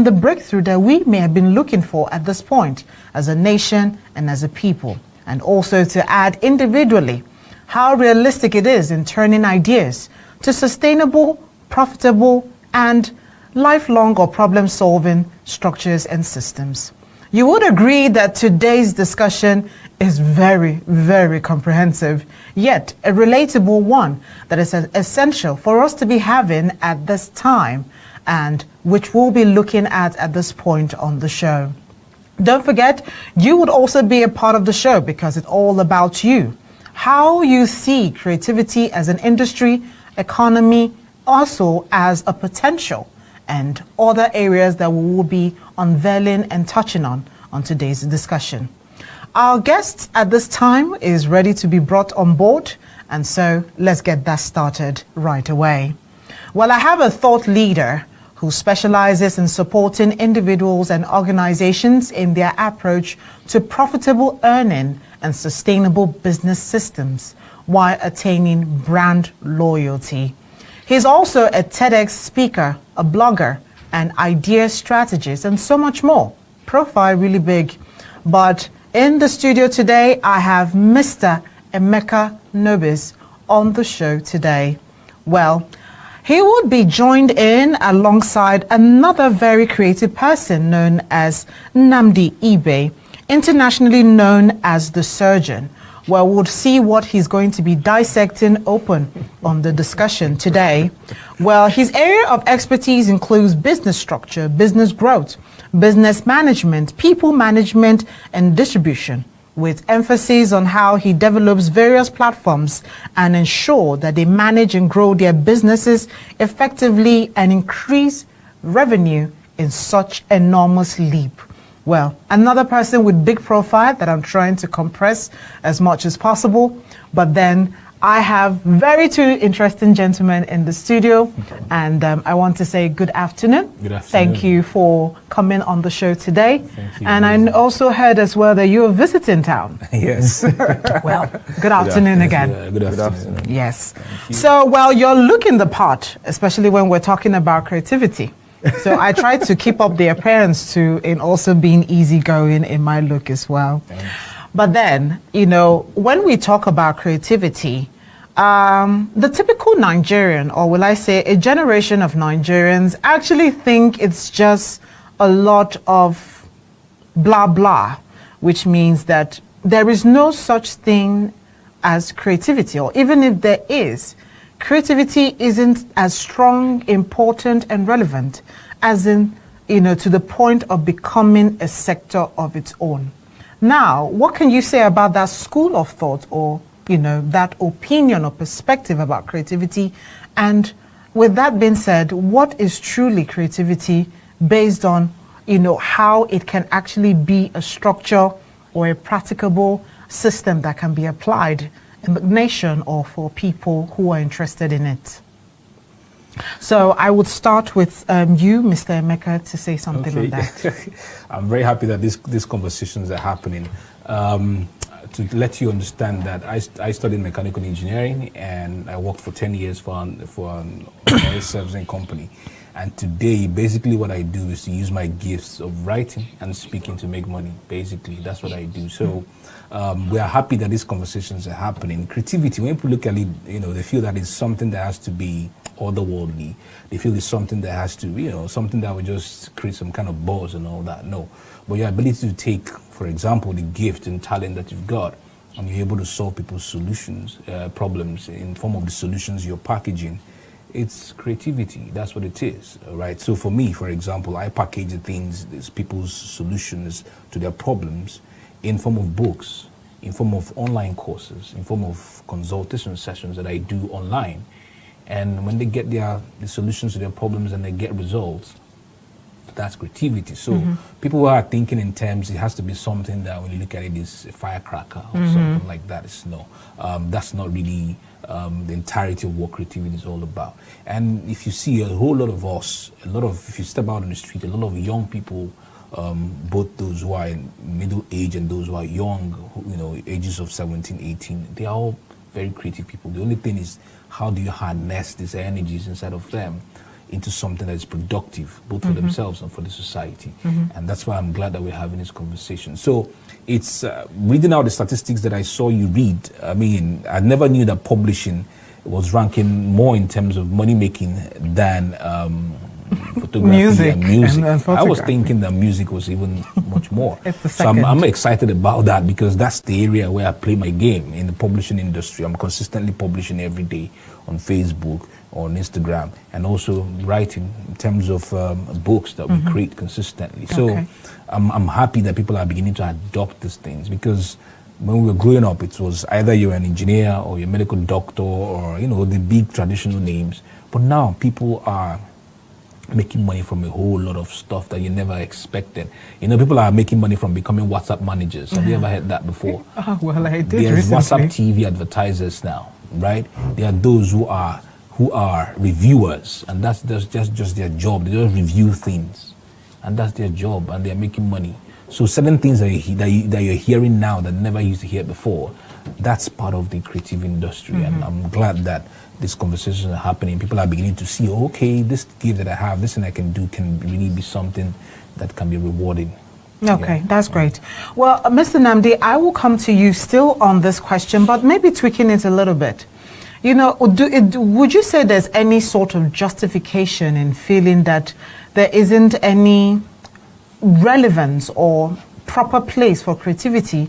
the breakthrough that we may have been looking for at this point as a nation and as a people, and also to add individually how realistic it is in turning ideas to sustainable, profitable, and lifelong or problem-solving structures and systems. You would agree that today's discussion is very, very comprehensive, yet a relatable one that is essential for us to be having at this time, and which we'll be looking at this point on the show. Don't forget, you would also be a part of the show because it's all about you. How you see creativity as an industry, economy, also as a potential, and other areas that we will be unveiling and touching on today's discussion. Our guest at this time is ready to be brought on board, and so let's get that started right away. Well, I have a thought leader who specializes in supporting individuals and organizations in their approach to profitable earning and sustainable business systems while attaining brand loyalty. He's also a TEDx speaker, a blogger, an idea strategist, and so much more. Profile really big. But in the studio today, I have Mr. Emeka Nobis on the show today. Well, he would be joined in alongside another very creative person known as Nnamdi Ibe, internationally known as the Surgeon. Well, we'll see what he's going to be dissecting open on the discussion today. Well, his area of expertise includes business structure, business growth, business management, people management, and distribution, with emphasis on how he develops various platforms and ensure that they manage and grow their businesses effectively and increase revenue in such enormous leap. Well, another person with big profile that I'm trying to compress as much as possible, but then I have two interesting gentlemen in the studio, and I want to say good afternoon. Good afternoon. Thank you for coming on the show today. Thank you. And I also heard as well that you're visiting town. Yes. Well, good afternoon again. Yeah, good afternoon. Yes. So, well, you're looking the part, especially when we're talking about creativity. So I try to keep up the appearance too, in also being easygoing in my look as well. Thanks. But then, when we talk about creativity, the typical Nigerian, or will I say a generation of Nigerians, actually think it's just a lot of blah blah, which means that there is no such thing as creativity, or even if there is, creativity isn't as strong, important, and relevant as in, to the point of becoming a sector of its own. Now, what can you say about that school of thought, or, that opinion or perspective about creativity? And with that being said, what is truly creativity based on, how it can actually be a structure or a practicable system that can be applied in the nation or for people who are interested in it? So I would start with you, Mr. Emeka, to say something on that. I'm very happy that these conversations are happening. To let you understand that I studied mechanical engineering, and I worked for 10 years for an oil servicing company. And today, basically what I do is to use my gifts of writing and speaking to make money. Basically, that's what I do. So we are happy that these conversations are happening. Creativity, when people look at it, they feel that it's something that has to be otherworldly. They feel it's something that has to, something that will just create some kind of buzz and all that. No. But your ability to take, for example, the gift and talent that you've got, and you're able to solve people's solutions, problems in form of the solutions you're packaging, it's creativity. That's what it is, right? So for me, for example, I package the things, these people's solutions to their problems in form of books, in form of online courses, in form of consultation sessions that I do online. And when they get the solutions to their problems and they get results, that's creativity. So people who are thinking in terms, it has to be something that when you look at it is a firecracker or something like that. It's no, that's not really the entirety of what creativity is all about. And if you see a whole lot of us, if you step out on the street, a lot of young people, both those who are in middle age and those who are young, ages of 17, 18, they are all very creative people. The only thing is, how do you harness these energies inside of them? into something that is productive, both for themselves and for the society. And that's why I'm glad that we're having this conversation. So it's reading out the statistics that I saw you read. I mean, I never knew that publishing was ranking more in terms of money making than photography and music. I was thinking that music was even much more. So I'm excited about that, because that's the area where I play my game in the publishing industry. I'm consistently publishing every day on Facebook, on Instagram, and also writing in terms of books that we create consistently. So I'm happy that people are beginning to adopt these things, because when we were growing up, it was either you're an engineer or you're a medical doctor or, you know, the big traditional names. But now people are making money from a whole lot of stuff that you never expected. You know, people are making money from becoming WhatsApp managers. Have you ever heard that before? Oh, well, I did There's recently. WhatsApp TV advertisers now, right? There are those who are reviewers, and that's just their job. They just review things, and that's their job, and they're making money. So certain things that you're hearing now that never used to hear before, that's part of the creative industry. And I'm glad that these conversations are happening. People are beginning to see, okay, this gift that I have, this thing I can do can really be something that can be rewarding. Okay, that's great. Well, Mr. Namdi, I will come to you still on this question, but maybe tweaking it a little bit. You know, would you say there's any sort of justification in feeling that there isn't any relevance or proper place for creativity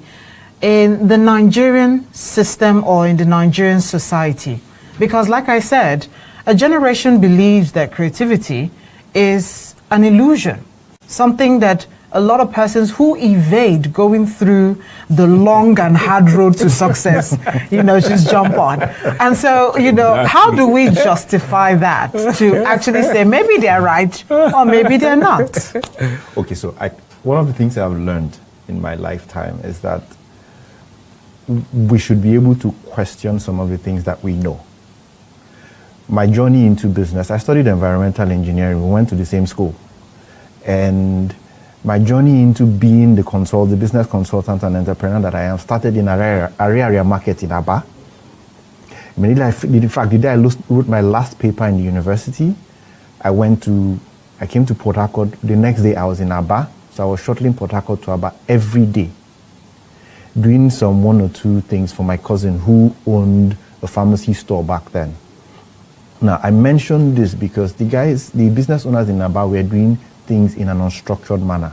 in the Nigerian system or in the Nigerian society? Because like I said, a generation believes that creativity is an illusion, something that a lot of persons who evade going through the long and hard road to success, you know, just jump on. And so, you know, how do we justify that to actually say maybe they're right or maybe they're not? Okay, so one of the things I've learned in my lifetime is that we should be able to question some of the things that we know. My journey into business, I studied environmental engineering. We went to the same school. And my journey into being the business consultant and entrepreneur that I am started in area market in Aba. In fact, the day I wrote my last paper in the university, I came to Port Harcourt. The next day I was in Aba, so I was shuttling Port Harcourt to Aba every day, doing some one or two things for my cousin who owned a pharmacy store back then. Now, I mentioned this because the business owners in Aba were doing things in an unstructured manner.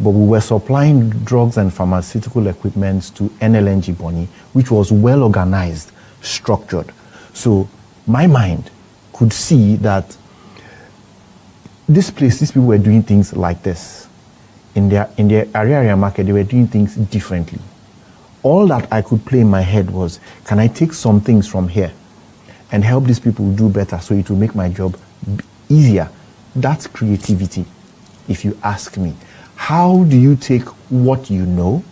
But we were supplying drugs and pharmaceutical equipment to NLNG Bonny, which was well organized, structured. So my mind could see that these people were doing things like this. In their area market, they were doing things differently. All that I could play in my head was, can I take some things from here and help these people do better so it will make my job easier? That's creativity, if you ask me. How do you take what you know,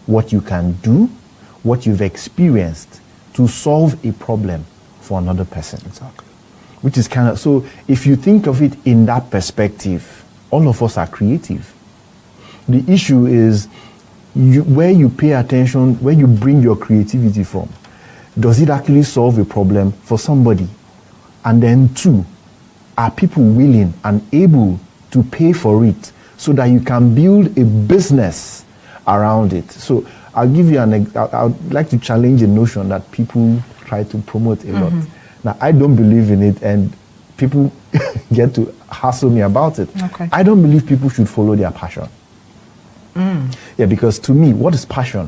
what you can do, what you've experienced to solve a problem for another person? Exactly. Which is kind of, so if you think of it in that perspective, all of us are creative. The issue is where you pay attention, where you bring your creativity from. Does it actually solve a problem for somebody? And then two, are people willing and able to pay for it so that you can build a business around it? So I'll give you I'd like to challenge a notion that people try to promote a lot. Now, I don't believe in it, and people get to hassle me about it. Okay. I don't believe people should follow their passion. Yeah, because to me, what is passion?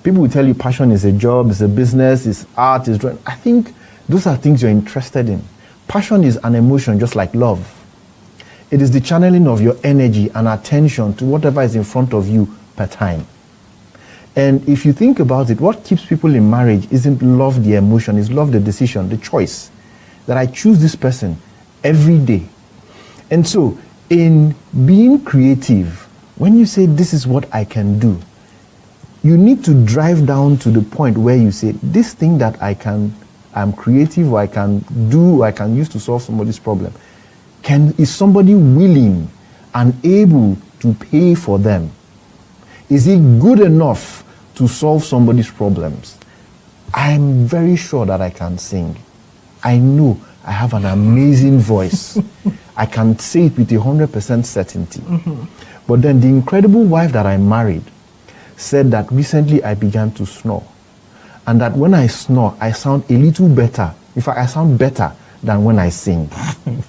People will tell you passion is a job, is a business, is art, is drawing. I think those are things you're interested in. Passion is an emotion just like love. It is the channeling of your energy and attention to whatever is in front of you per time. And if you think about it, what keeps people in marriage isn't love the emotion, it's love the decision, the choice. That I choose this person every day. And so, in being creative, when you say this is what I can do, you need to drive down to the point where you say, this thing that I'm creative, or I can do, or I can use to solve somebody's problem, is somebody willing and able to pay for them? Is it good enough to solve somebody's problems? I'm very sure that I can sing. I know I have an amazing voice. I can say it with 100% certainty. But then the incredible wife that I married said that recently I began to snore. And that when I snore, I sound a little better. In fact, I sound better than when I sing.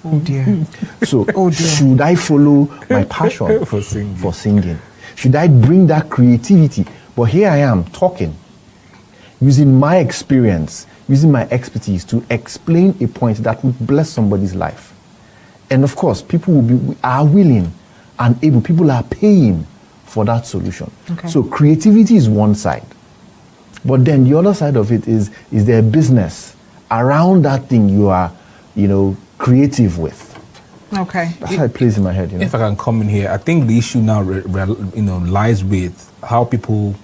Oh dear. So should I follow my passion For singing. for singing? Should I bring that creativity? But here I am talking, using my experience, using my expertise to explain a point that would bless somebody's life. And of course, people are willing and able, people are paying for that solution. Okay. So creativity is one side. But then the other side of it is there business around that thing you are, creative with. Okay. That's how it plays in my head. If I can come in here, I think the issue now, lies with how people,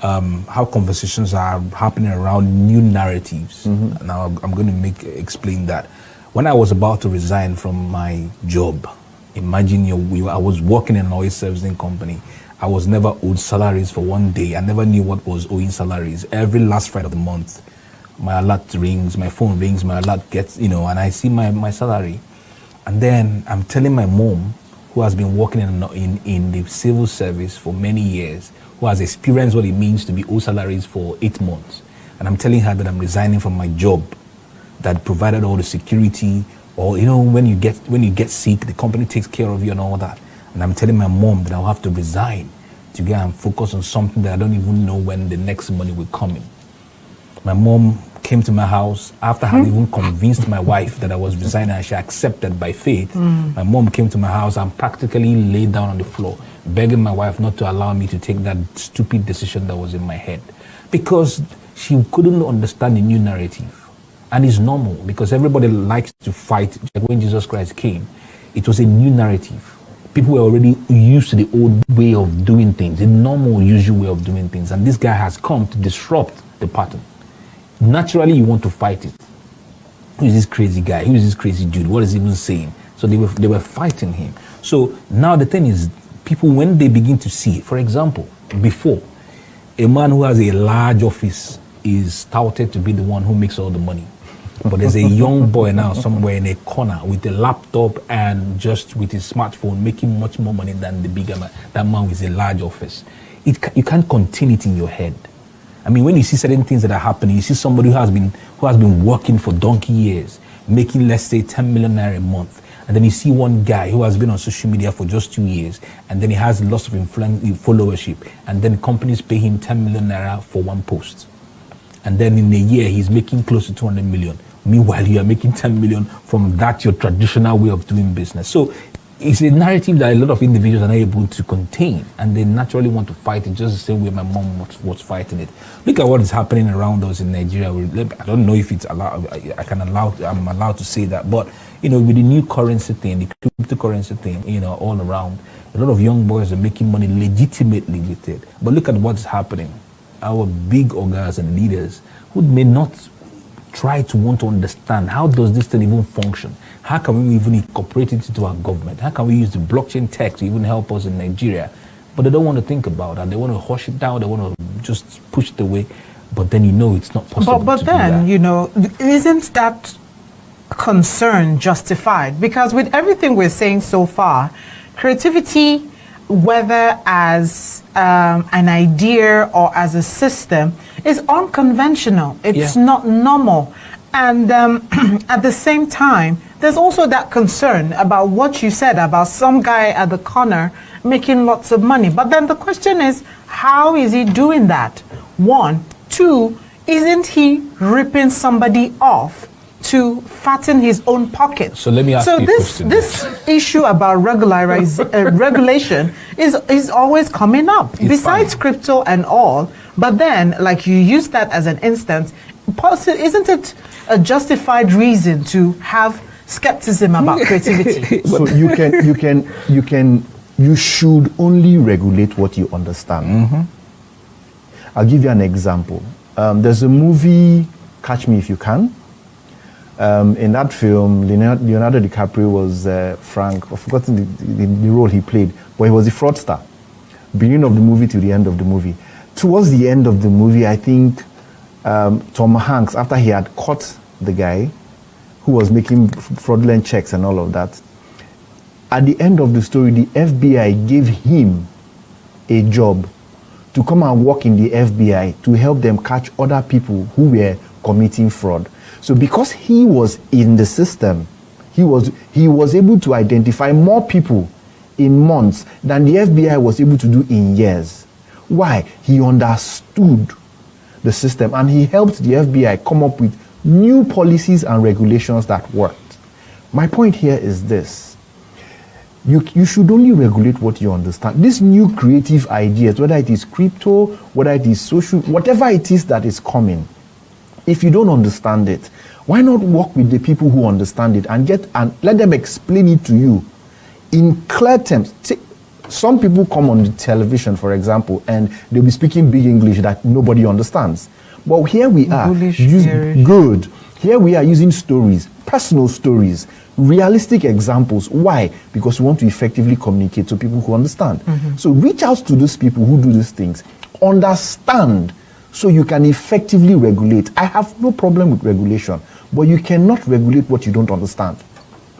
how conversations are happening around new narratives. Now, I'm going to explain that. When I was about to resign from my job, imagine I was working in an oil servicing company. I was never owed salaries for one day. I never knew what was owing salaries. Every last Friday of the month, my alert rings, my phone rings, my alert gets, and I see my salary. And then I'm telling my mom, who has been working in the civil service for many years, who has experienced what it means to be owed salaries for 8 months. And I'm telling her that I'm resigning from my job that provided all the security, or when you get sick, the company takes care of you and all that. And I'm telling my mom that I'll have to resign to go and focus on something that I don't even know when the next money will come in. My mom came to my house after I had even convinced my wife that I was resigning and she accepted by faith. My mom came to my house and practically laid down on the floor, begging my wife not to allow me to take that stupid decision that was in my head, because she couldn't understand the new narrative. And it's normal, because everybody likes to fight. Like when Jesus Christ came, it was a new narrative. People were already used to the old way of doing things, the normal, usual way of doing things. And this guy has come to disrupt the pattern. Naturally, you want to fight it. Who is this crazy guy? Who is this crazy dude? What is he even saying? So they were fighting him. So now the thing is, people, when they begin to see, for example, before, a man who has a large office is touted to be the one who makes all the money. But there's a young boy now somewhere in a corner with a laptop and just with his smartphone making much more money than the bigger man, that man with a large office. You can't contain it in your head. I mean, when you see certain things that are happening, you see somebody who has been working for donkey years, making, let's say, 10 million naira a month. And then you see one guy who has been on social media for just 2 years, and then he has lots of influence, followership, and then companies pay him 10 million naira for one post. And then in a year, he's making close to 200 million. Meanwhile, you are making 10 million from that, your traditional way of doing business. So it's a narrative that a lot of individuals are not able to contain, and they naturally want to fight it just the same way my mom was fighting it. Look at what is happening around us in Nigeria. I don't know if it's allowed. I'm allowed to say that, but with the new currency thing, the cryptocurrency thing, all around, a lot of young boys are making money legitimately with it. But look at what's happening. Our big orgas and leaders who may not try to want to understand, how does this thing even function? How can we even incorporate it into our government? How can we use the blockchain tech to even help us in Nigeria? But they don't want to think about that. They want to hush it down. They want to just push it away. But then it's not possible. But then, isn't that concern justified? Because with everything we're saying so far, creativity, whether as an idea or as a system, is unconventional. It's not normal. And at the same time, there's also that concern about what you said about some guy at the corner making lots of money. But then the question is, how is he doing that? 1. 2, isn't he ripping somebody off to fatten his own pocket? So let me ask you a question. This issue about regulation is always coming up, besides crypto and all. But then, like you use that as an instance, isn't it a justified reason to have skepticism about creativity? So you should only regulate what you understand. I'll give you an example. There's a movie, Catch Me If You Can. In that film, Leonardo DiCaprio was Frank. I've forgotten the role he played, but he was a fraudster. Beginning of the movie to the end of the movie. Towards the end of the movie, I think Tom Hanks, after he had caught the guy who who was making fraudulent checks and all of that. At the end of the story, the FBI gave him a job to come and work in the FBI to help them catch other people who were committing fraud. So because he was in the system, he was able to identify more people in months than the FBI was able to do in years. Why? He understood the system and he helped the FBI come up with new policies and regulations that worked. My point here is this. You should only regulate what you understand. These new creative ideas, whether it is crypto, whether it is social, whatever it is that is coming, if you don't understand it, why not work with the people who understand it and let them explain it to you in clear terms? Some people come on the television, for example, and they'll be speaking big English that nobody understands. But here we are, Here we are using stories, personal stories, realistic examples. Why? Because we want to effectively communicate to people who understand. So reach out to those people who do these things. Understand so you can effectively regulate. I have no problem with regulation, but you cannot regulate what you don't understand.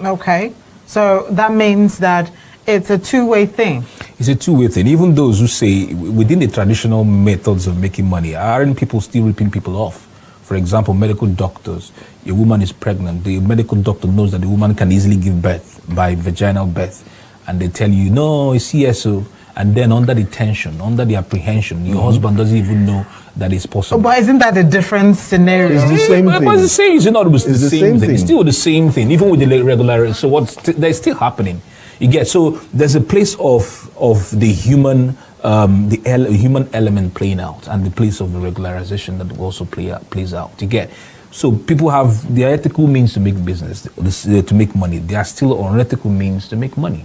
Okay. So that means that it's a two-way thing. It's a two-way thing. Even those who say within the traditional methods of making money, aren't people still ripping people off? For example, medical doctors, a woman is pregnant, the medical doctor knows that the woman can easily give birth by vaginal birth, and they tell you, no, it's CSO, and then under the tension, under the apprehension, your husband doesn't even know that it's possible. But isn't that a different scenario? It's the same thing. But it's the same, it's not the same thing. It's still the same thing, even with the regular. So that's still happening. You get, so there's a place of the human human element playing out, and the place of the regularization that also plays out. You get, so people have the ethical means to make business, to make money. There are still unethical means to make money.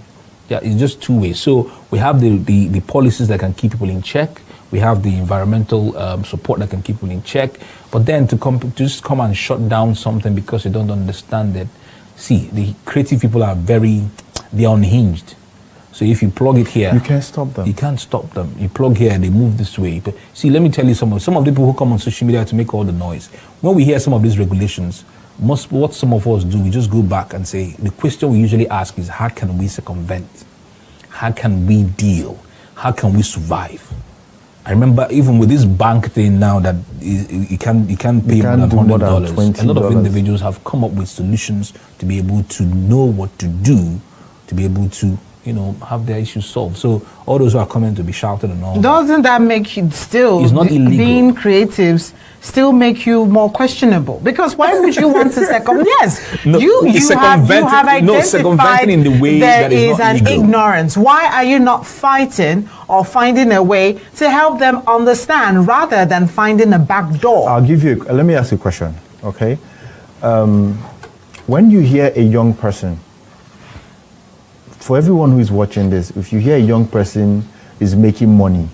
Yeah, it's just two ways. So we have the policies that can keep people in check. We have the environmental support that can keep people in check. But then to just come and shut down something because you don't understand it. See, the creative people are they're unhinged. So if you plug it here, you can't stop them. You can't stop them. You plug here, they move this way. But see, let me tell you some of the people who come on social media to make all the noise. When we hear some of these regulations, what some of us do, we just go back and say, the question we usually ask is, how can we circumvent? How can we deal? How can we survive? I remember even with this bank thing now that you can't pay more than $100. A lot of individuals have come up with solutions to be able to know what to do, to be able to have their issues solved. So all those who are coming to be shouted and all. Doesn't that make you still, it's not illegal. Being creatives still make you more questionable? Because why would you want to circumvent? Yes, no, you have identified circumventing in the way there that is an legal. Ignorance. Why are you not fighting or finding a way to help them understand rather than finding a back door? Let me ask you a question, okay? When you hear a young person, for everyone who is watching this, if you hear a young person is making money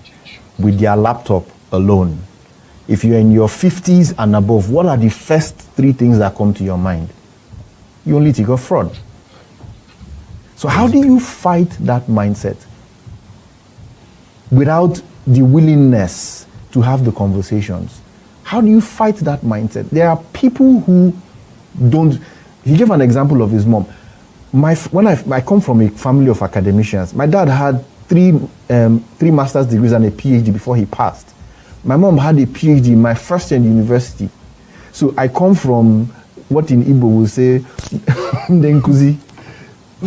with their laptop alone, if you're in your 50s and above, what are the first three things that come to your mind? You only think of fraud. So how do you fight that mindset without the willingness to have the conversations? How do you fight that mindset? There are people who don't. He gave an example of his mom. When I come from a family of academicians, my dad had three master's degrees and a PhD before he passed. My mom had a PhD my first year in university. So I come from what in Igbo will say, Ndenkuzi.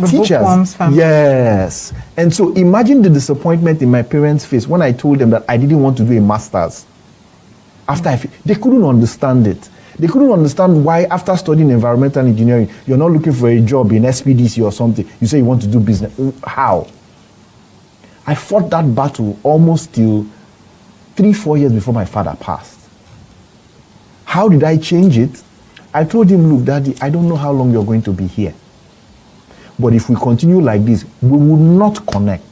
Teachers. Yes. And so imagine the disappointment in my parents' face when I told them that I didn't want to do a master's. They couldn't understand it. They couldn't understand why, after studying environmental engineering, you're not looking for a job in SPDC or something. You say you want to do business. How? I fought that battle almost till 3-4 years before my father passed. How did I change it? I told him, look, Daddy, I don't know how long you're going to be here. But if we continue like this, we will not connect.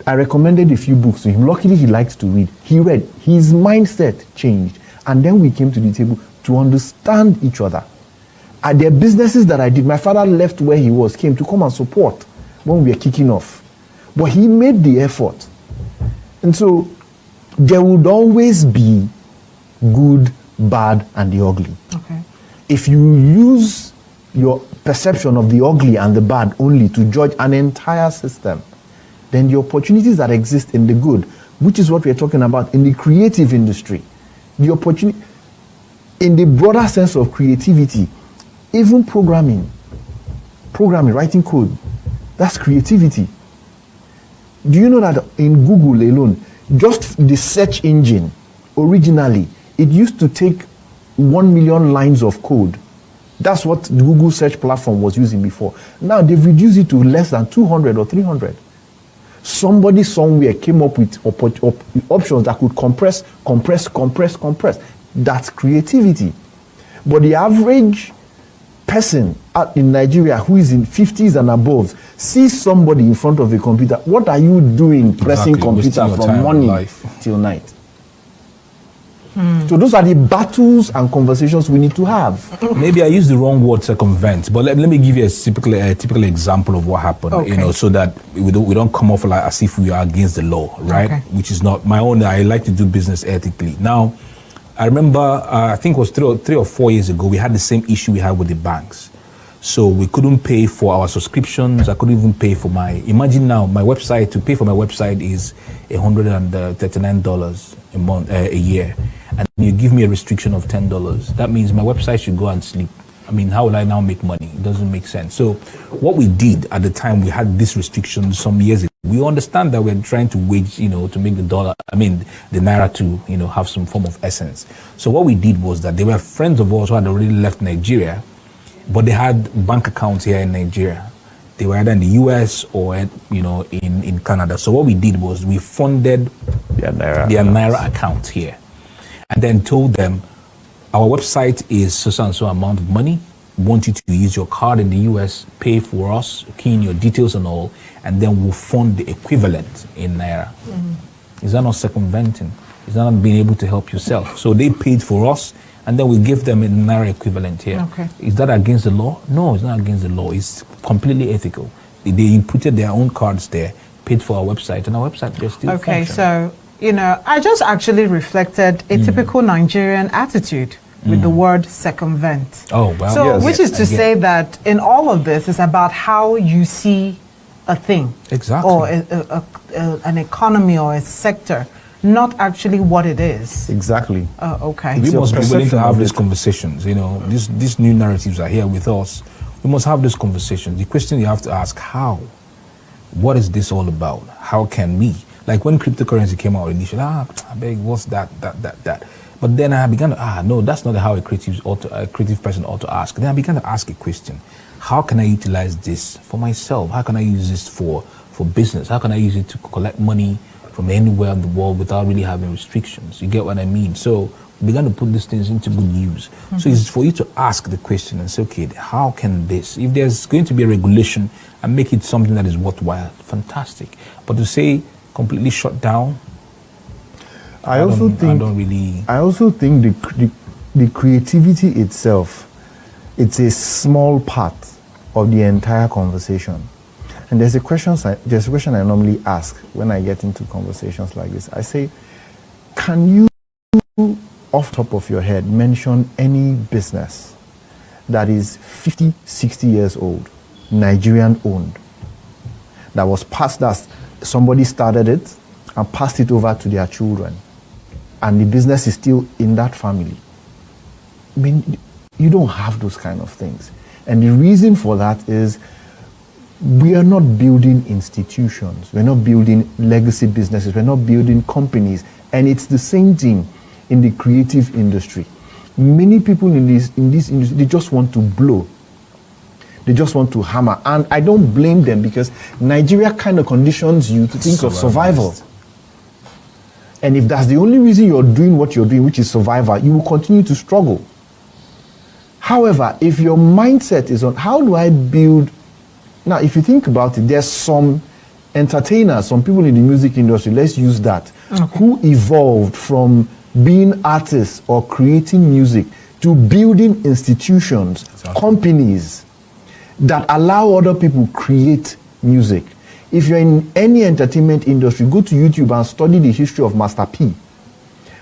I recommended a few books to him. Luckily, he likes to read. He read. His mindset changed. And then we came to the table to understand each other. At the businesses that I did, my father left where he was, came to come and support when we were kicking off. But he made the effort. And so there would always be good, bad, and the ugly. Okay. if you use your perception of the ugly and the bad only to judge an entire system, then the opportunities that exist in the good, which is what we're talking about in the creative industry, the opportunity, in the broader sense of creativity, even programming, writing code, that's creativity. Do you know that in Google alone, just the search engine, originally, it used to take 1 million lines of code. That's what the Google search platform was using before. Now they've reduced it to less than 200 or 300. Somebody somewhere came up with options that could compress. That's creativity. But the average person in Nigeria who is in 50s and above sees somebody in front of a computer. What are you doing pressing computer from morning till night? So those are the battles and conversations we need to have. Maybe I used the wrong word, circumvent, but let me give you a typical example of what happened. Okay. You know, so that we don't come off like as if we are against the law, right? Okay. Which is not my own. I like to do business ethically. Now, I remember I think it was 3 or 4 years ago, we had the same issue we had with the banks. So we couldn't pay for our subscriptions. I couldn't even pay for imagine now, my website, to pay for my website is $139 a month, a year. And you give me a restriction of $10. That means my website should go and sleep. I mean, how will I now make money? It doesn't make sense. So what we did at the time, we had this restriction some years ago. We understand that we're trying to wage, to make the naira to, have some form of essence. So what we did was that they were friends of ours who had already left Nigeria, but they had bank accounts here in Nigeria. They were either in the US or, in Canada. So what we did was we funded their naira account here, and then told them, our website is so and so amount of money. We want you to use your card in the US, pay for us, key in your details and all, and then we'll fund the equivalent in naira. Mm-hmm. Is that not circumventing? Is that not being able to help yourself? So they paid for us, and then we give them a naira equivalent here. Okay. Is that against the law? No, it's not against the law. It's completely ethical. They inputted their own cards there, paid for our website, and our website is still Okay, functioning. so, I just actually reflected a typical Nigerian attitude with the word circumvent. Oh, well. So, yes. which is to say that in all of this, it's about how you see a thing. Exactly. Or an economy or a sector, not actually what it is. Exactly. Okay. We your must be willing perception to have of these it. conversations. These new narratives are here with us. We must have these conversations. The question you have to ask, how? What is this all about? How can we? Like when cryptocurrency came out initially, I beg, what's that? But then I began to, no, that's not how a creative person ought to ask. Then I began to ask a question. How can I utilize this for myself? How can I use this for business? How can I use it to collect money from anywhere in the world without really having restrictions? You get what I mean? So we began to put these things into good use. Mm-hmm. So it's for you to ask the question and say, okay, how can this, if there's going to be a regulation and make it something that is worthwhile, fantastic. But to say completely shut down, I also think the creativity itself, it's a small part of the entire conversation. And there's a question I normally ask when I get into conversations like this. I say, can you, off top of your head, mention any business that is 50, 60 years old, Nigerian owned, that was passed, that somebody started it and passed it over to their children, and the business is still in that family? I mean, you don't have those kind of things. And the reason for that is we are not building institutions. We're not building legacy businesses. We're not building companies. And it's the same thing in the creative industry. Many people in this industry, they just want to blow. They just want to hammer. And I don't blame them, because Nigeria kind of conditions you to think of survival. And if that's the only reason you're doing what you're doing, which is survival, you will continue to struggle. However, if your mindset is on, how do I build? Now, if you think about it, there's some entertainers, some people in the music industry, let's use that, who evolved from being artists or creating music to building institutions, companies that allow other people create music. If you're in any entertainment industry, go to YouTube and study the history of Master P.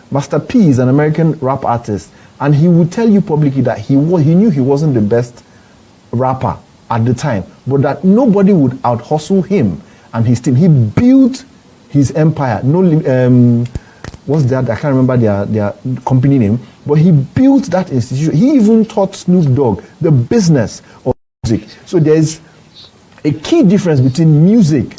Master P is an American rap artist And he would tell you publicly that he knew he wasn't the best rapper at the time, but that nobody would out-hustle him and his team. He built his empire. What's that? I can't remember their company name, but he built that institution. He even taught Snoop Dogg the business of music. So there's a key difference between music,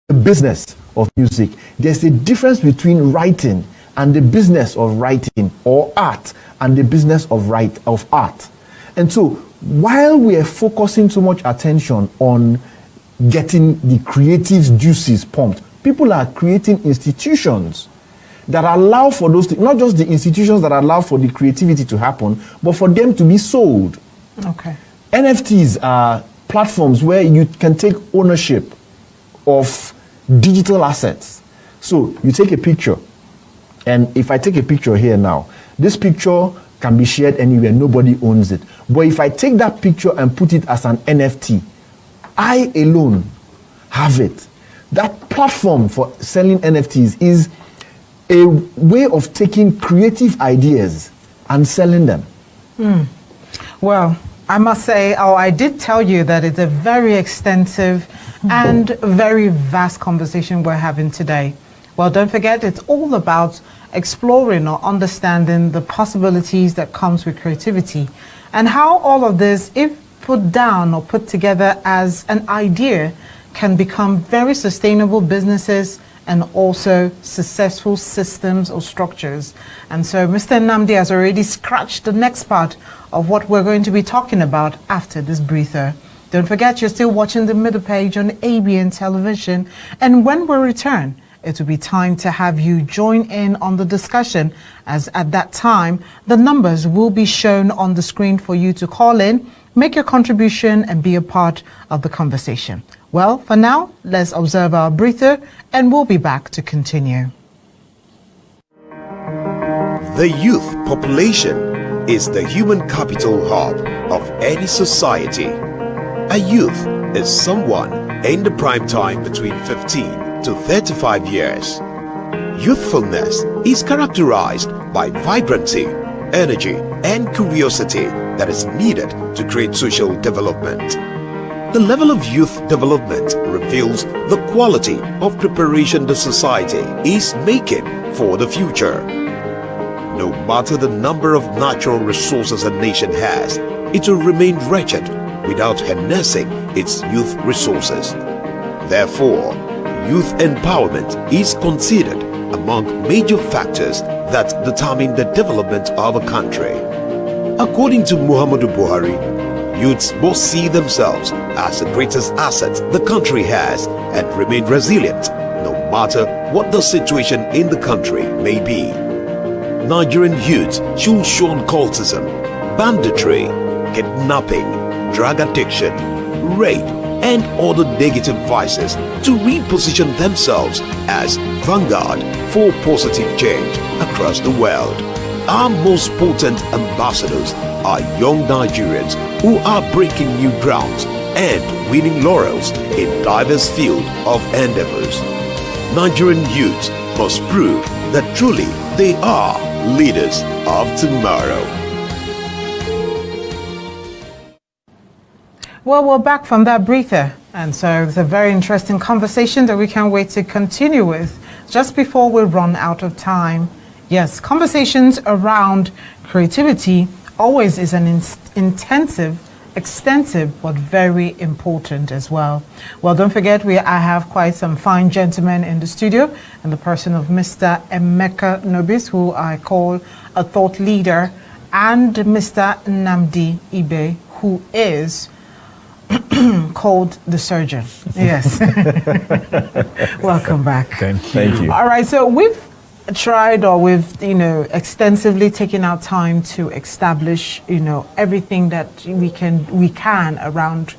the business of music. There's a difference between writing and the business of writing, or art and the business of art. And so while we are focusing so much attention on getting the creative juices pumped, people are creating institutions that allow for those things, not just the institutions that allow for the creativity to happen, but for them to be sold. Okay. NFTs are platforms where you can take ownership of digital assets. So you take a picture, and if I take a picture here now, this picture can be shared anywhere, nobody owns it. But if I take that picture and put it as an NFT, I alone have it. That platform for selling NFTs is a way of taking creative ideas and selling them. Well, I must say, I did tell you that it's a very extensive and very vast conversation we're having today. Well, don't forget, it's all about exploring or understanding the possibilities that comes with creativity, and how all of this, if put down or put together as an idea, can become very sustainable businesses and also successful systems or structures. And so Mr. Nnamdi has already scratched the next part of what we're going to be talking about after this breather. Don't forget, you're still watching the middle page on ABN television. And when we return, it will be time to have you join in on the discussion, as at that time, the numbers will be shown on the screen for you to call in, make your contribution, and be a part of the conversation. Well, for now, let's observe our breather, and we'll be back to continue. The youth population is the human capital hub of any society. A youth is someone in the prime time between 15 to 35 years. Youthfulness is characterized by vibrancy, energy, and curiosity that is needed to create social development. The level of youth development reveals the quality of preparation the society is making for the future. No matter the number of natural resources a nation has, it will remain wretched without harnessing its youth resources. Therefore, youth empowerment is considered among major factors that determine the development of a country. According to Muhammadu Buhari, youths must see themselves as the greatest asset the country has and remain resilient no matter what the situation in the country may be. Nigerian youths should shun cultism, banditry, kidnapping, drug addiction, rape, and other negative vices to reposition themselves as vanguard for positive change across the world. Our most potent ambassadors are young Nigerians who are breaking new grounds and winning laurels in diverse fields of endeavors. Nigerian youths must prove that truly they are leaders of tomorrow. Well, we're back from that breather, and so it's a very interesting conversation that we can't wait to continue with just before we run out of time. Yes, conversations around creativity always is an intensive, extensive, but very important as well. Well, don't forget, I have quite some fine gentlemen in the studio, and the person of Mr. Emeka Nobis, who I call a thought leader, and Mr. Nnamdi Ibe, who is called the surgeon. Yes. Welcome back. Thank you. All right, so we've tried, or we've extensively taken our time to establish everything that we can around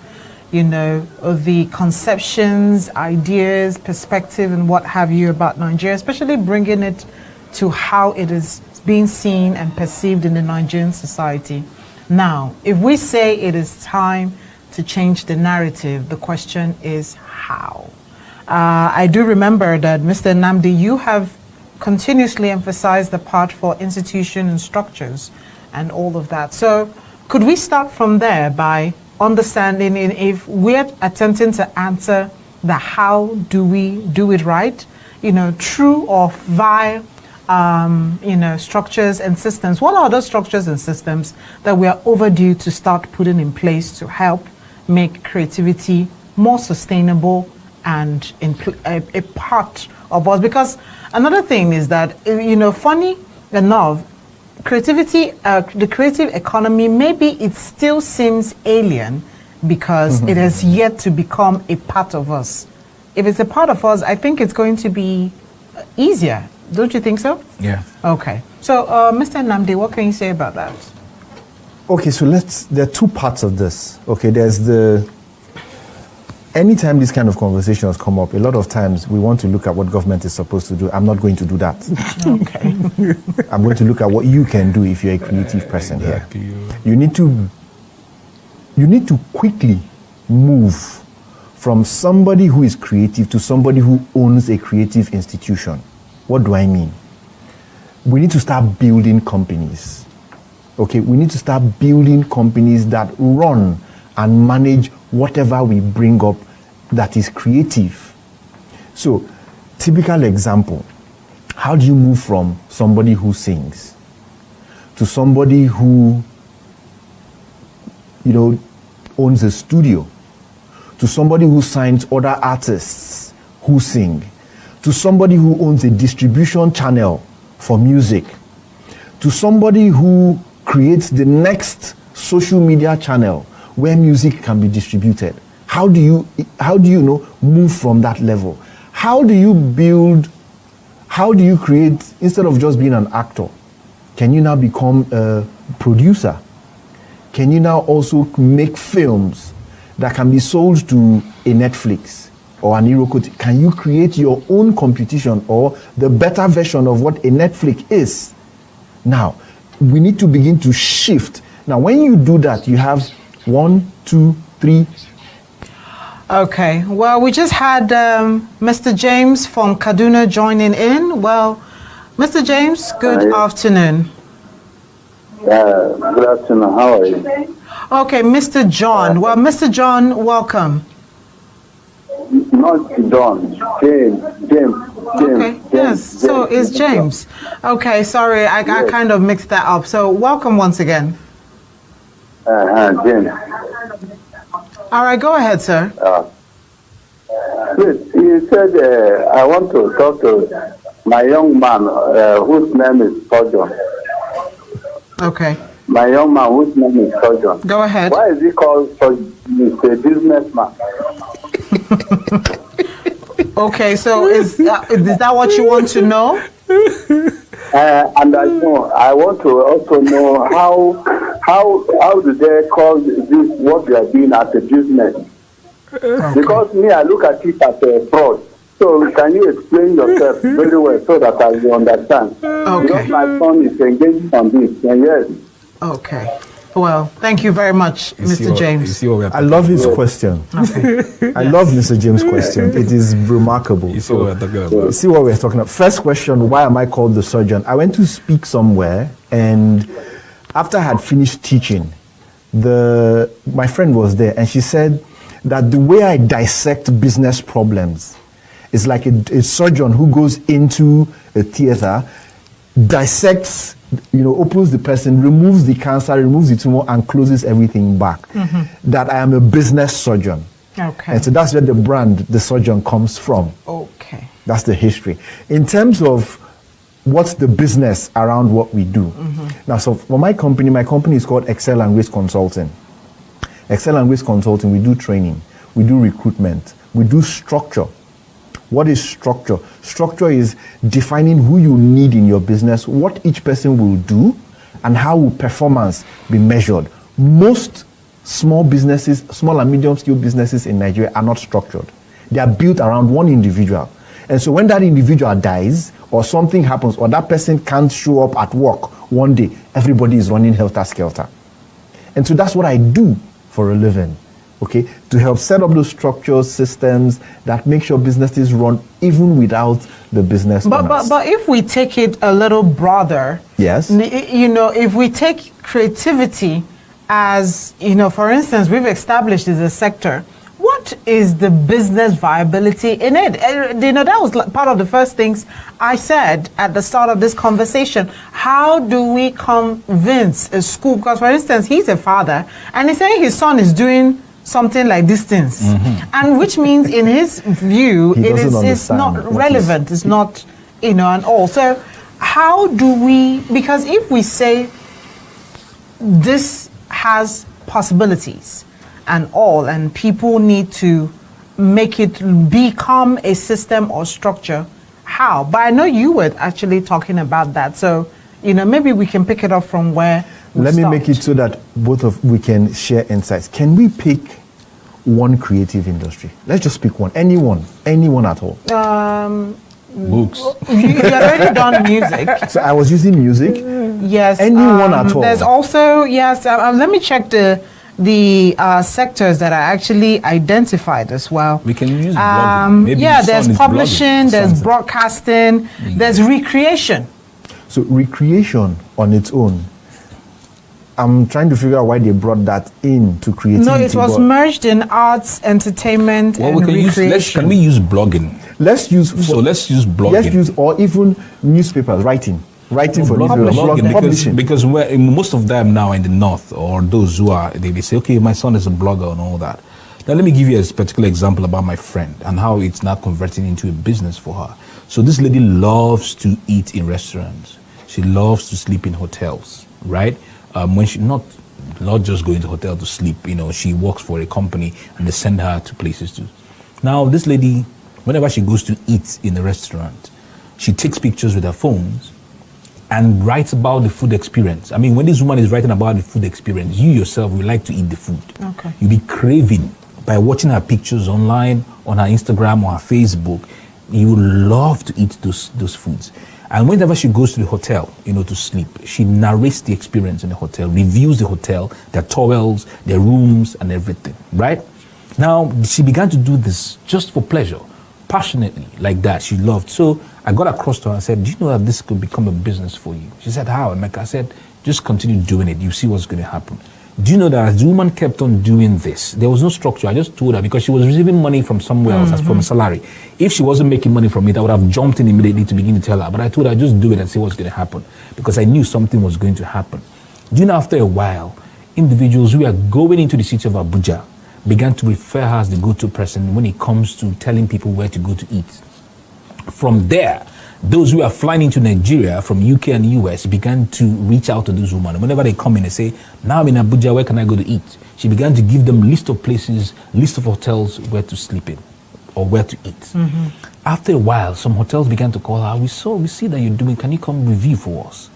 the conceptions, ideas, perspective, and what have you about Nigeria, especially bringing it to how it is being seen and perceived in the Nigerian society. Now, if we say it is time to change the narrative, the question is how. I do remember that, Mr. Nnamdi, you have continuously emphasize the part for institution and structures and all of that. So could we start from there by understanding if we're attempting to answer the how do we do it right, through or via structures and systems? What are those structures and systems that we are overdue to start putting in place to help make creativity more sustainable and a part of us? Because another thing is that, funny enough, creativity, the creative economy, maybe it still seems alien because it has yet to become a part of us. If it's a part of us, I think it's going to be easier. Don't you think so? Yeah. Okay. So, Mr. Namdi, what can you say about that? Okay, so there are two parts of this. Okay, there's anytime these kind of conversations come up, a lot of times we want to look at what government is supposed to do. I'm not going to do that. Okay. I'm going to look at what you can do if you're a creative person here. You need to quickly move from somebody who is creative to somebody who owns a creative institution. What do I mean? We need to start building companies. Okay, we need to start building companies that run and manage whatever we bring up that is creative. So, typical example, how do you move from somebody who sings to somebody who, owns a studio, to somebody who signs other artists who sing, to somebody who owns a distribution channel for music, to somebody who creates the next social media channel where music can be distributed? How do you move from that level? How do you create, instead of just being an actor, can you now become a producer? Can you now also make films that can be sold to a Netflix or an Iroko? Can you create your own competition or the better version of what a Netflix is? Now, we need to begin to shift. Now, when you do that, you have 1, 2, 3. Okay. Well, we just had Mr. James from Kaduna joining in. Well, Mr. James, good afternoon. Good afternoon. How are you? Okay, Mr. John. Well, Mr. John, welcome. Not John. James. Okay, yes. So it's James. Okay, sorry, I kind of mixed that up. So welcome once again. James. All right, go ahead, sir. Please, you said I want to talk to my young man whose name is Sojourn. Okay. My young man whose name is Sojourn. Go ahead. Why is he called Sojourn? He's a businessman. Okay, so is that what you want to know? And I want to also know how do they call this what they are doing as a business? Okay. Because me, I look at it as a fraud. So can you explain yourself very well so that I will understand? Okay. Because my son is engaged on this, and yes. Okay. Well, thank you very much, Mr. James. I love his question. Okay. I love Mr. James' question. It is remarkable. You see what we're talking about. See what we're talking about. First question, why am I called the surgeon? I went to speak somewhere, and after I had finished teaching, my friend was there, and she said that the way I dissect business problems is like a surgeon who goes into a theater, dissects, opens the person, removes the cancer, removes the tumor, and closes everything back. Mm-hmm. That I am a business surgeon. Okay. And so that's where the brand, the surgeon, comes from. Okay. That's the history. In terms of what's the business around what we do. Mm-hmm. Now, so for my company is called Excel and Risk Consulting. Excel and Risk Consulting, we do training, we do recruitment, we do structure. What is structure? Structure is defining who you need in your business, what each person will do, and how will performance be measured. Most small businesses, small and medium-scale businesses in Nigeria are not structured. They are built around one individual. And so when that individual dies, or something happens, or that person can't show up at work one day, everybody is running helter-skelter. And so that's what I do for a living. okay, to help set up those structures, systems that make sure businesses run even without the business owners. But if we take it a little broader, Yes. you know, if we take creativity as, you know, for instance, we've established as a sector, what is the business viability in it? You know, that was part of the first things I said at the start of this conversation. How do we convince a school? Because, for instance, he's a father, and he's saying his son is doing something like this things, and which means, in his view, it's not relevant. It's not, you know, and all. So, how do we? Because if we say this has possibilities and all, and people need to make it become a system or structure, how? But I know you were actually talking about that, so, you know, maybe we can pick it up from where we Let me stopped. make it so that we can share insights. Can we pick one creative industry? Let's just pick one. Anyone at all. Books. You already done music. So I was using music. Yes. Anyone at all. There's also, yes, let me check the sectors that are actually identified as well. We can use blogging. Maybe yeah, the there's son is publishing, blogging. there's Son's- broadcasting, there's recreation. So recreation on its own, I'm trying to figure out why they brought that into creativity. No, it was but merged in arts, entertainment, Well, and we can recreation. can we use blogging? let's use Let's use blogging. Let's use, or even newspapers, writing for newspapers, Blogging, publishing. because most of them now in the north, or those who are, they say, okay, my son is a blogger and all that. Now let me give you a particular example about my friend and how it's now converting into a business for her. So this lady loves to eat in restaurants. She loves to sleep in hotels, right? When she not just going to hotel to sleep, you know, she works for a company and they send her to places to. Now this lady, whenever she goes to eat in a restaurant, she takes pictures with her phones and writes about the food experience. I mean, when this woman is writing about the food experience, you yourself will like to eat the food. Okay. You'll be craving by watching her pictures online, on her Instagram or her Facebook. You will love to eat those foods. And whenever she goes to the hotel, you know, to sleep, she narrates the experience in the hotel, reviews the hotel, their towels, their rooms, and everything, right? Now, she began to do this just for pleasure, passionately, like that. She loved. So I got across to her and said, do you know that this could become a business for you? She said, how? I said, just continue doing it. You see what's going to happen. Do you know that as the woman kept on doing this, there was no structure. I just told her because she was receiving money from somewhere else, as from a salary. If she wasn't making money from it, I would have jumped in immediately to begin to tell her. But I told her, just do it and see what's going to happen, because I knew something was going to happen. Do you know, after a while, individuals who are going into the city of Abuja began to refer her as the go-to person when it comes to telling people where to go to eat. From there, those who are flying into Nigeria from UK and US began to reach out to this woman. Whenever they come in and say, now I'm in Abuja, where can I go to eat? She began to give them list of places, list of hotels where to sleep in or where to eat. After a while, some hotels began to call her. We see that you're doing, can you come review for us?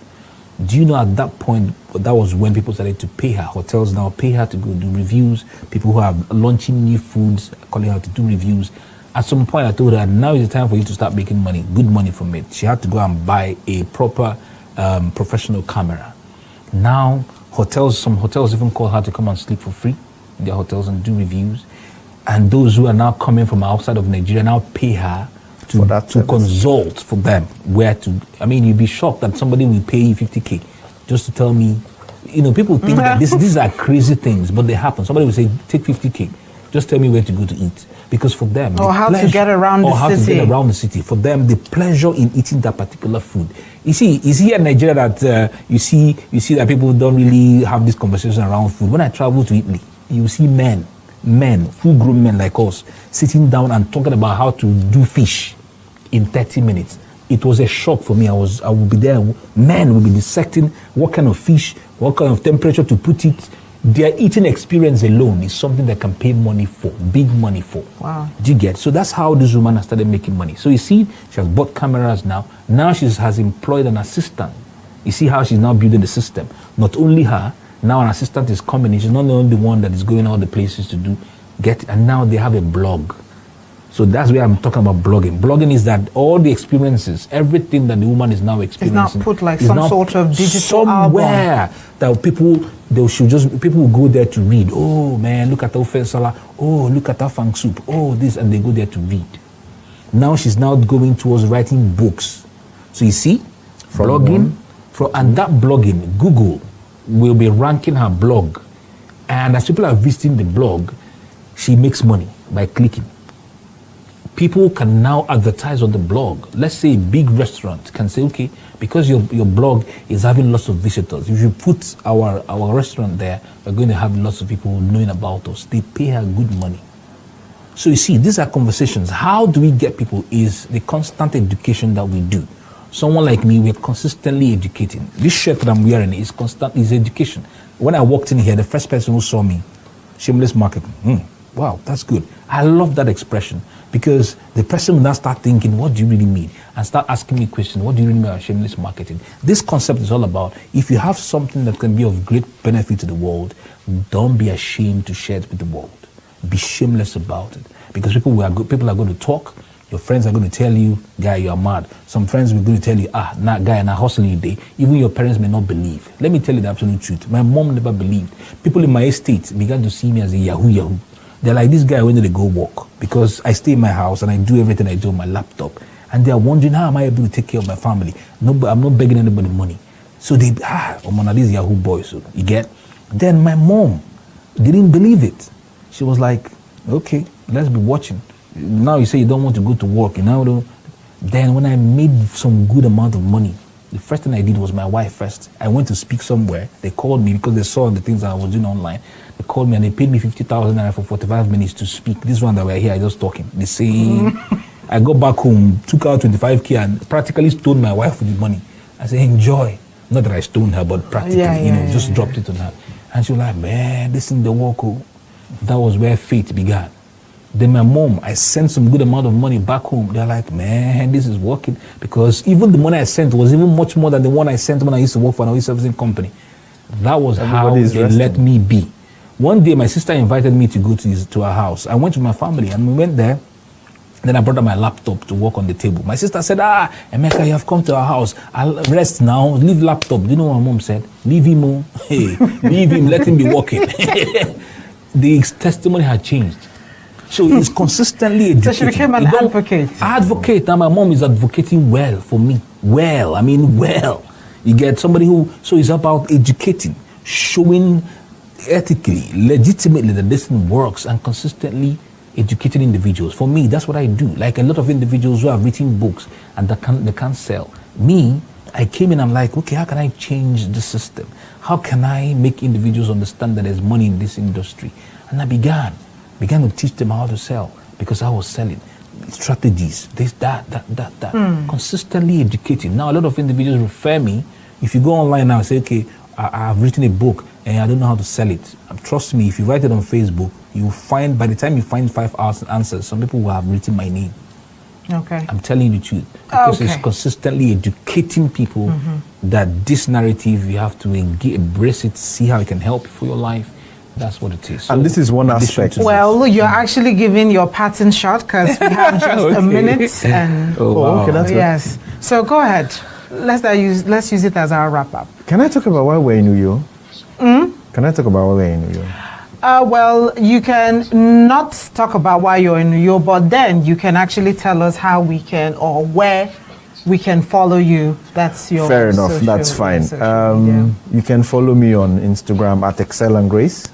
Do you know, at that point, that was when people started to pay her. Hotels now pay her to go do reviews. People who are launching new foods, calling her to do reviews. At some point, I told her, now is the time for you to start making money, good money from it. She had to go and buy a proper professional camera. Now, some hotels even call her to come and sleep for free in their hotels and do reviews. And those who are now coming from outside of Nigeria now pay her to consult for them where to. I mean, you'd be shocked that somebody will pay you 50K just to tell me. You know, people think that these are crazy things, but they happen. Somebody will say, take 50K, just tell me where to go to eat. Because for them, Or how to get around the city. For them, the pleasure in eating that particular food. You see, it's here in Nigeria that you see that people don't really have this conversation around food. When I travel to Italy, you see men, full-grown men like us, sitting down and talking about how to do fish in 30 minutes. It was a shock for me. I would be there. Men will be dissecting what kind of fish, what kind of temperature to put it. Their eating experience alone is something that can pay money for, big money for. Wow. Do you get? So that's how this woman has started making money. So you see, she has bought cameras now. Now she has employed an assistant. You see how she's now building the system. Not only her, now an assistant is coming. She's not the only one that is going all the places to and now they have a blog. So that's where I'm talking about blogging. Blogging is that all the experiences, everything that the woman is now experiencing, it's now put like some sort of digital somewhere album. that people people will go there to read. Oh man, look at Ofe Salah. Oh, look at Afang Soup. Oh, this, and they go there to read. Now she's now going towards writing books. So you see, blogging, and that blogging, Google will be ranking her blog. And as people are visiting the blog, she makes money by clicking. People can now advertise on the blog. Let's say a big restaurant can say, okay, because your blog is having lots of visitors, if you put our restaurant there, we're going to have lots of people knowing about us. They pay her good money. So you see, these are conversations. How do we get people is the constant education that we do. Someone like me, we're consistently educating. This shirt that I'm wearing is education. When I walked in here, the first person who saw me, shameless marketing. Wow, that's good. I love that expression because the person will now start thinking, what do you really mean? And start asking me questions, what do you really mean by shameless marketing? This concept is all about, if you have something that can be of great benefit to the world, don't be ashamed to share it with the world. Be shameless about it. Because people are going to talk. Your friends are going to tell you, guy, you are mad. Some friends will going to tell you, guy, na hustling you day. Even your parents may not believe. Let me tell you the absolute truth. My mom never believed. People in my estate began to see me as a yahoo. They're like, this guy, when did they go walk? Because I stay in my house and I do everything I do on my laptop. And they are wondering, how am I able to take care of my family? No, I'm not begging anybody money. So they, these yahoo boys, so you get? Then my mom didn't believe it. She was like, okay, let's be watching. Now you say you don't want to go to work. Then when I made some good amount of money, the first thing I did was my wife first. I went to speak somewhere. They called me because they saw the things that I was doing online. They called me and they paid me 50,000 naira for 45 minutes to speak. This one that we're here, I just talking. They say, I got back home, took out 25K and practically stole my wife with the money. I said, enjoy. Not that I stoned her, but practically, just dropped it on her. And she was like, man, this is the work. That was where faith began. Then my mom, I sent some good amount of money back home. They're like, man, this is working. Because even the money I sent was even much more than the one I sent when I used to work for an oil servicing company. That was how they let me be. One day, my sister invited me to go to her house. I went with my family and we went there. Then I brought up my laptop to work on the table. My sister said, Emeka, you have come to our house. I'll rest now. Leave laptop. Do you know what my mom said? Leave him, oh. Hey, leave him. Let him be working. The testimony had changed. So he's consistently educating. So she became an advocate. Advocate. Now my mom is advocating well for me. Well. You get somebody so it's about educating, showing ethically, legitimately that this thing works and consistently educating individuals. For me, that's what I do. Like a lot of individuals who have written books and they can't sell. Me, I came in, I'm like, okay, how can I change the system? How can I make individuals understand that there's money in this industry? And I began to teach them how to sell because I was selling strategies, this, that. Consistently educating. Now a lot of individuals refer me. If you go online now and say, okay, I've written a book and I don't know how to sell it. Trust me, if you write it on Facebook, you will find, by the time you find 5 answers, some people will have written my name. Okay. I'm telling you the truth. Because it's consistently educating people that this narrative, you have to embrace it, see how it can help you for your life. That's what it is. So, and this is one aspect. Well, you're actually giving your pattern shot because we have just a minute. And okay, that's yes. So go ahead. Let's use it as our wrap up. Can I talk about why we're in New York? Can I talk about why we're in New York? Well, you can not talk about why you're in New York, but then you can actually tell us how we can or where we can follow you. That's your fair enough. That's fine. You can follow me on Instagram at Excel and Grace.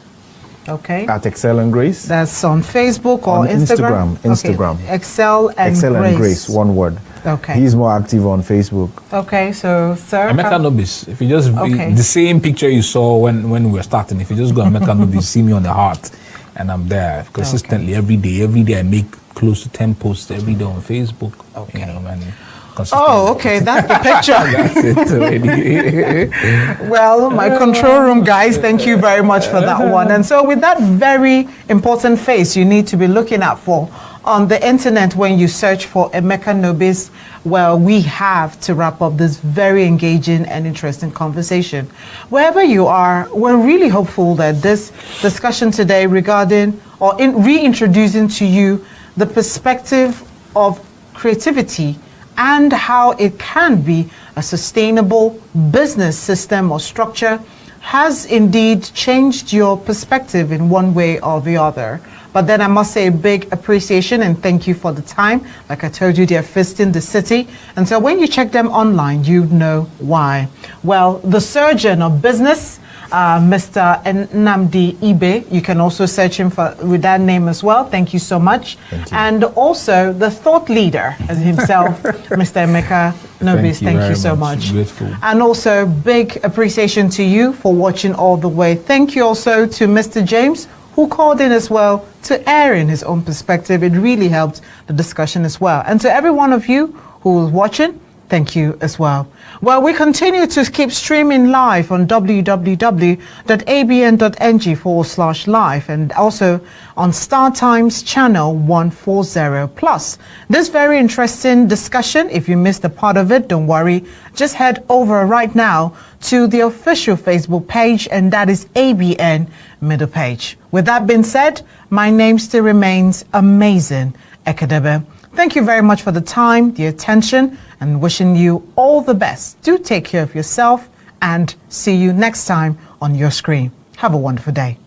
Okay. At Excel and Grace. That's on Facebook or on Instagram. Instagram. Okay. Excel and Grace. One word. Okay. He's more active on Facebook. Okay, so sir. Emeka Nobis. If you just the same picture you saw when we were starting, if you just go on Emeka Nobis, see me on the heart, and I'm there consistently every day. Every day I make close to 10 posts every day on Facebook. Okay. Okay, that's the picture. That's it already. Well, my control room guys, thank you very much for that one. And so with that very important face you need to be looking out for on the internet when you search for Emeka Nobis, well, we have to wrap up this very engaging and interesting conversation. Wherever you are, we're really hopeful that this discussion today regarding or reintroducing to you the perspective of creativity and how it can be a sustainable business system or structure has indeed changed your perspective in one way or the other. But then I must say a big appreciation and thank you for the time. Like I told you, they're visiting the city. And so when you check them online, you know why. Well, the surgeon of business, Mr. Nnamdi Ibe, you can also search him with that name as well. Thank you so much. And also the thought leader as himself, Mr. Emeka Nobis. Thank you so much. Grateful. And also big appreciation to you for watching all the way. Thank you also to Mr. James, who called in as well to air in his own perspective. It really helped the discussion as well. And to every one of you who was watching, thank you as well. Well, we continue to keep streaming live on www.abn.ng/live and also on Star Times channel 140. Plus, this very interesting discussion, if you missed a part of it, don't worry. Just head over right now to the official Facebook page, and that is ABN Middle Page. With that being said, my name still remains Amazing Ekedebe. Thank you very much for the time, the attention, and wishing you all the best. Do take care of yourself and see you next time on your screen. Have a wonderful day.